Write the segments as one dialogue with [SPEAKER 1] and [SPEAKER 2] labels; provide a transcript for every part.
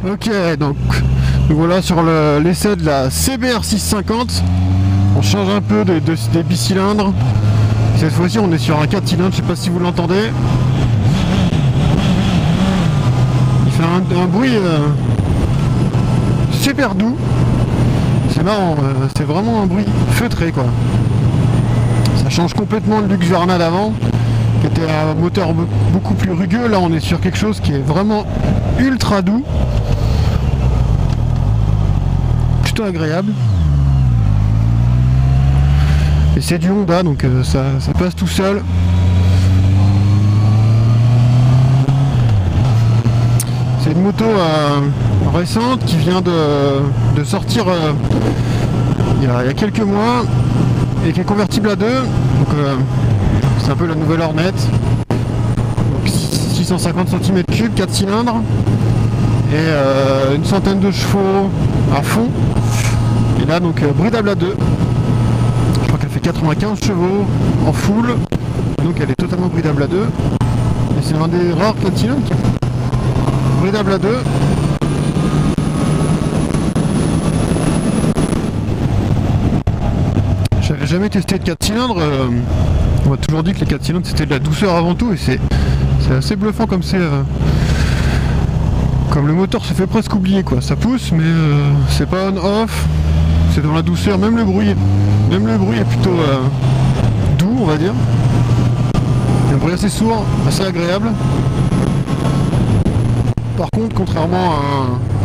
[SPEAKER 1] Ok, donc voilà sur l'essai de la CBR 650. On change un peu des bicylindres. Cette fois-ci on est sur un 4 cylindres, je sais pas si vous l'entendez. Il fait un bruit super doux. C'est marrant, c'est vraiment un bruit feutré quoi. Ça change complètement le Lux Verna d'avant, qui était un moteur beaucoup plus rugueux. Là on est sur quelque chose qui est vraiment ultra doux. Plutôt agréable. Et c'est du Honda, donc ça passe tout seul. C'est une moto récente qui vient de sortir il y a quelques mois et qui est convertible à 2. Donc c'est un peu la nouvelle Hornet. Donc 650 cm3, 4 cylindres et une centaine de chevaux à fond. Et là donc bridable à 2. Je crois qu'elle fait 95 chevaux en full. Donc elle est totalement bridable à 2. Et c'est un des rares 4 cylindres qui est bridable à 2. J'avais jamais testé de 4 cylindres. On m'a toujours dit que les 4 cylindres c'était de la douceur avant tout et c'est assez bluffant comme c'est. Comme le moteur se fait presque oublier quoi. Ça pousse mais c'est pas on-off. C'est dans la douceur, même le bruit est plutôt doux on va dire. Un bruit assez sourd, assez agréable. Par contre, contrairement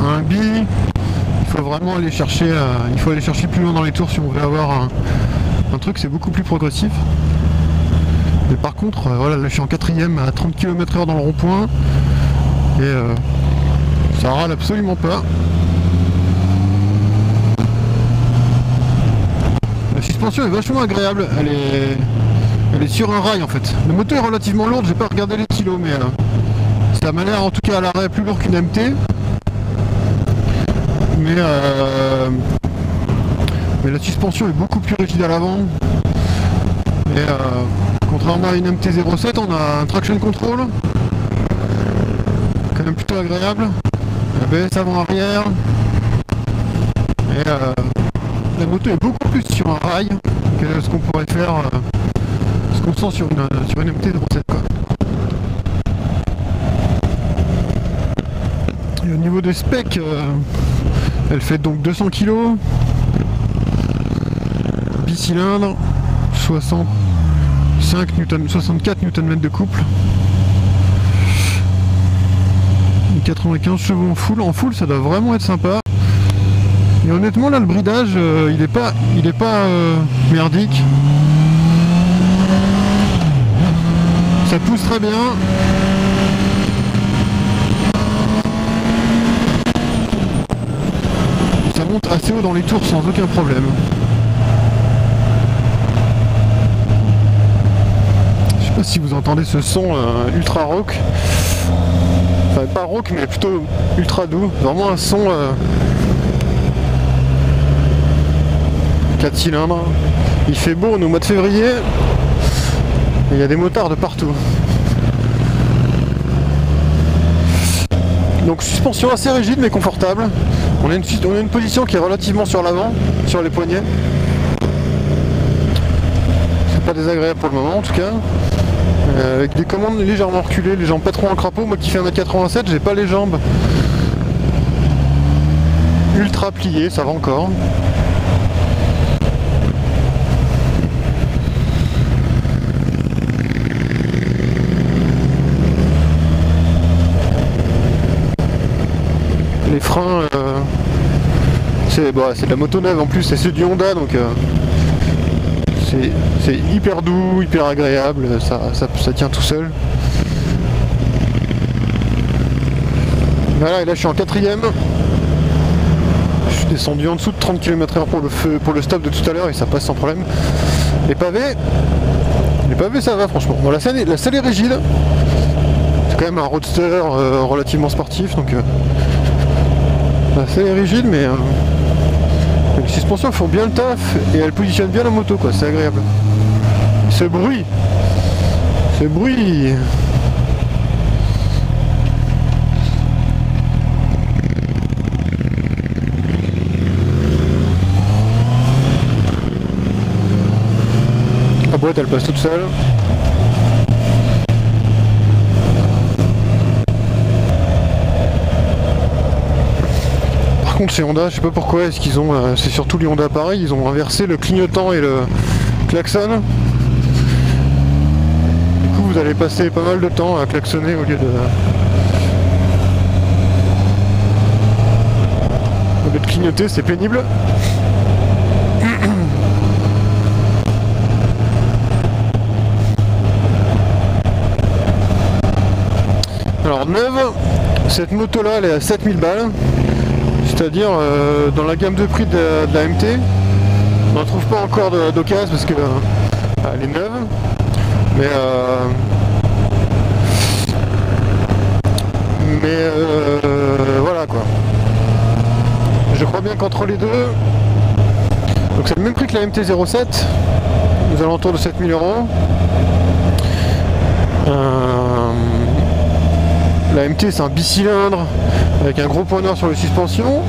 [SPEAKER 1] à un bi, il faut vraiment aller chercher, plus loin dans les tours si on veut avoir un truc, c'est beaucoup plus progressif. Mais par contre, voilà, là je suis en 4ème à 30 km/h dans le rond-point et ça râle absolument pas. La suspension est vachement agréable, elle est sur un rail en fait. La moto est relativement lourde, j'ai pas regardé les kilos mais ça m'a l'air en tout cas à l'arrêt plus lourd qu'une MT. Mais la suspension est beaucoup plus rigide à l'avant. Et contrairement à une MT-07, on a un traction control. Quand même plutôt agréable. ABS avant-arrière. Et la moto est beaucoup plus sur un rail que ce qu'on pourrait faire, ce qu'on sent sur une MT-07 quoi. Et au niveau des specs, elle fait donc 200 kg, bicylindre, 64 Nm de couple, 95 chevaux en full. En full, ça doit vraiment être sympa. Et honnêtement, là, le bridage, il est pas merdique. Ça pousse très bien. Ça monte assez haut dans les tours sans aucun problème. Je sais pas si vous entendez ce son ultra rock. Enfin pas rock mais plutôt ultra doux. Vraiment un son 4 cylindres. Il fait beau, on est au mois de février. Et il y a des motards de partout. Donc suspension assez rigide mais confortable. On a une position qui est relativement sur l'avant, sur les poignets. C'est pas désagréable pour le moment en tout cas. Avec des commandes légèrement reculées, les jambes pas trop en crapaud. Moi qui fais 1m87, j'ai pas les jambes ultra pliées, ça va encore. Les freins, c'est de la moto neuve en plus, c'est du Honda donc c'est hyper doux, hyper agréable, ça tient tout seul. Voilà, et là je suis en 4ème. Je suis descendu en dessous de 30 km/h pour le stop de tout à l'heure et ça passe sans problème. Les pavés ça va franchement. Bon, la selle est rigide. C'est quand même un roadster relativement sportif donc la selle est rigide mais les suspensions font bien le taf et elles positionnent bien la moto quoi, c'est agréable. Ce bruit. fait elle passe toute seule. Par contre chez Honda, je sais pas pourquoi, est-ce qu'ils ont, c'est surtout les Honda pareil, ils ont inversé le clignotant et le klaxon. Du coup vous allez passer pas mal de temps à klaxonner au lieu de clignoter, c'est pénible. Alors neuve, cette moto là elle est à 7000 balles, c'est-à-dire dans la gamme de prix de la MT. On n'en trouve pas encore d'occasion parce que elle est neuve, mais voilà quoi. Je crois bien qu'entre les deux, donc c'est le même prix que la MT-07, aux alentours de 7000 €. La MT c'est un bicylindre avec un gros point noir sur les suspensions.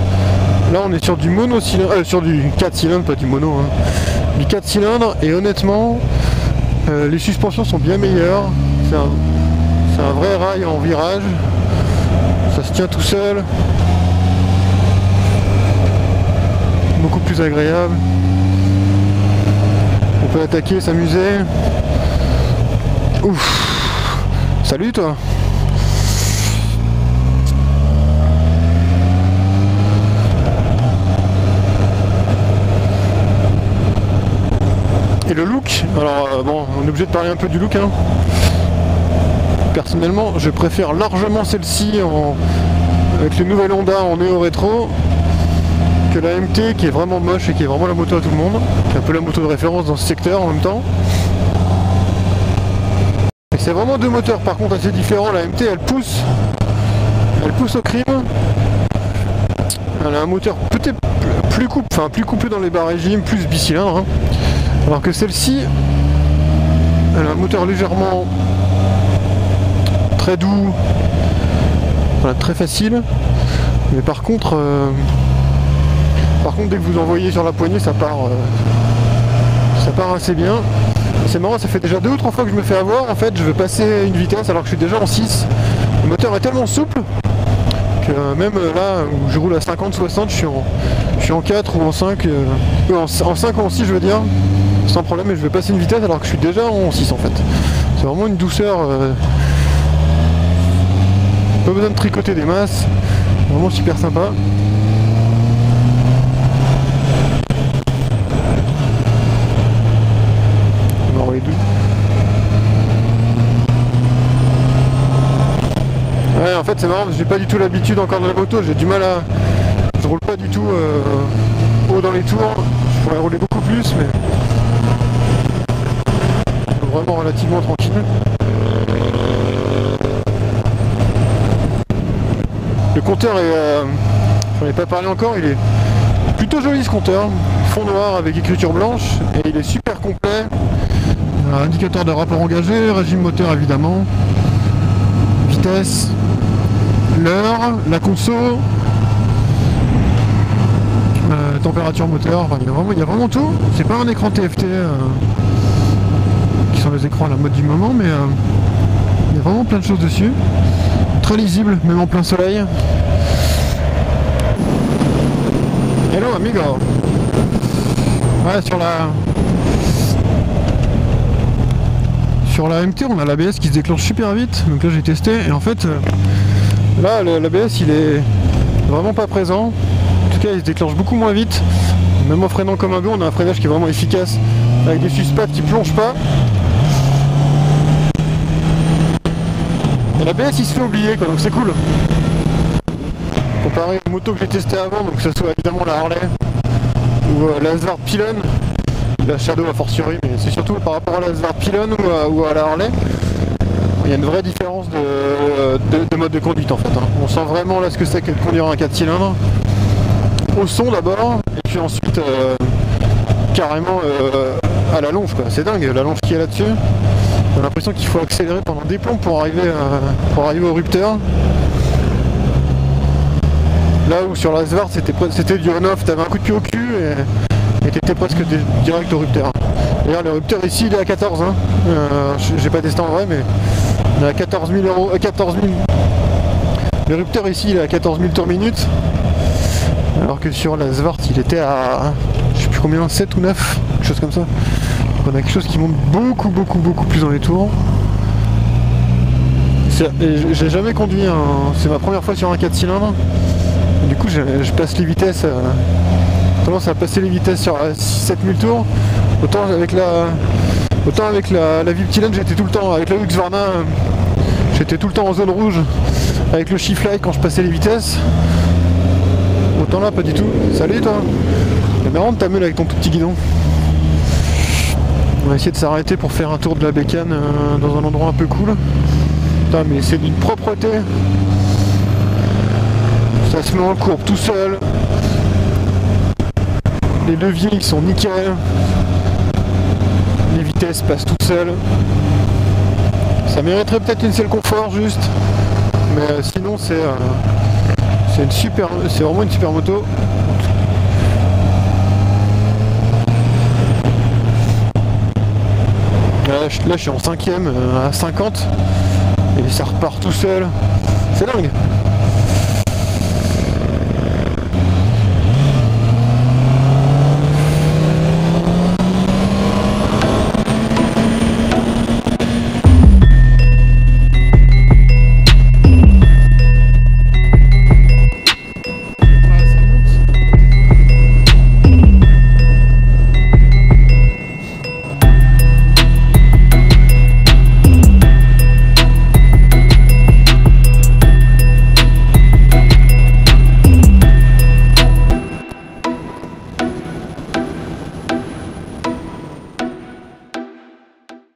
[SPEAKER 1] Là on est sur du monocylindre, sur du 4 cylindres, pas du mono, hein. Du 4 cylindres, et honnêtement les suspensions sont bien meilleures. C'est un vrai rail en virage, ça se tient tout seul. Beaucoup plus agréable. On peut attaquer, s'amuser. Ouf. Salut toi. Et le look, alors bon, on est obligé de parler un peu du look, hein. Personnellement, je préfère largement celle-ci avec les nouvelles Honda en néo rétro que la MT qui est vraiment moche et qui est vraiment la moto à tout le monde, qui est un peu la moto de référence dans ce secteur en même temps. Et c'est vraiment deux moteurs par contre assez différents. La MT elle pousse au crime. Elle a un moteur peut-être plus coupé dans les bas régimes, plus bicylindre, hein. Alors que celle-ci elle a un moteur légèrement très doux, voilà, très facile, mais par contre dès que vous envoyez sur la poignée ça part assez bien. C'est marrant, ça fait déjà 2 ou 3 fois que je me fais avoir. En fait je veux passer une vitesse alors que je suis déjà en 6. Le moteur est tellement souple que même là où je roule à 50-60 je suis en 4 ou en 5 en 5 ou en 6 je veux dire, sans problème, et je vais passer une vitesse alors que je suis déjà en 6 en fait. C'est vraiment une douceur, pas besoin de tricoter des masses, vraiment super sympa. Ouais, en fait c'est marrant parce que j'ai pas du tout l'habitude encore de la moto, j'ai du mal à... Je roule pas du tout haut dans les tours, je pourrais rouler beaucoup plus mais... Vraiment relativement tranquille. Le compteur est... j'en ai pas parlé encore, il est plutôt joli ce compteur. Fond noir avec écriture blanche et il est super complet. Indicateur de rapport engagé, régime moteur évidemment, vitesse, l'heure, la conso, température moteur, enfin, il y a vraiment tout. C'est pas un écran TFT qui sont les écrans à la mode du moment, mais il y a vraiment plein de choses dessus. Très lisible, même en plein soleil. Hello amigo. Ouais, sur la MT on a l'ABS qui se déclenche super vite, donc là j'ai testé et en fait là l'ABS il est vraiment pas présent, en tout cas il se déclenche beaucoup moins vite, même en freinant comme un bleu on a un freinage qui est vraiment efficace avec des suspats qui plongent pas, et l'ABS il se fait oublier quoi, donc c'est cool comparé aux motos que j'ai testé avant, donc que ce soit évidemment la Harley ou la Svart Pylon, la Shadow a fortiori, mais c'est surtout par rapport à la Svart Pylon ou à la Harley. Il y a une vraie différence de mode de conduite en fait, hein. On sent vraiment là ce que c'est que de conduire un 4 cylindres. Au son d'abord, et puis ensuite carrément à la longe quoi. C'est dingue la longe qu'il y a là-dessus. On a l'impression qu'il faut accélérer pendant des plombs pour arriver au rupteur. Là où sur la Svart c'était du on-off, t'avais un coup de pied au cul et t'étais presque direct au rupteur. D'ailleurs le rupteur ici il est à 14 hein. J'ai pas testé en vrai mais on est à 14 000 euros, 14 000. Le rupteur ici il est à 14 000 tours minute. Alors que sur la Zwart il était à je sais plus combien, 7 ou 9, quelque chose comme ça. Donc on a quelque chose qui monte beaucoup plus dans les tours. J'ai jamais conduit c'est ma première fois sur un 4 cylindres. Du coup je passe les vitesses, tendance à passer les vitesses sur 6-7 000 tours. Autant avec la Viptilen j'étais tout le temps, avec la Husqvarna j'étais tout le temps en zone rouge avec le Shift-Like quand je passais les vitesses. Autant là pas du tout. Salut toi. C'est marrant de t'amuser avec ton tout petit guidon. On va essayer de s'arrêter pour faire un tour de la bécane dans un endroit un peu cool. Putain mais c'est d'une propreté. Ça se met en courbe tout seul. Les leviers ils sont nickel. Les vitesses passent toutes seules. Ça mériterait peut-être une selle confort juste. Mais sinon c'est vraiment une super moto. Là je suis en 5ème à 50 et ça repart tout seul. C'est dingue.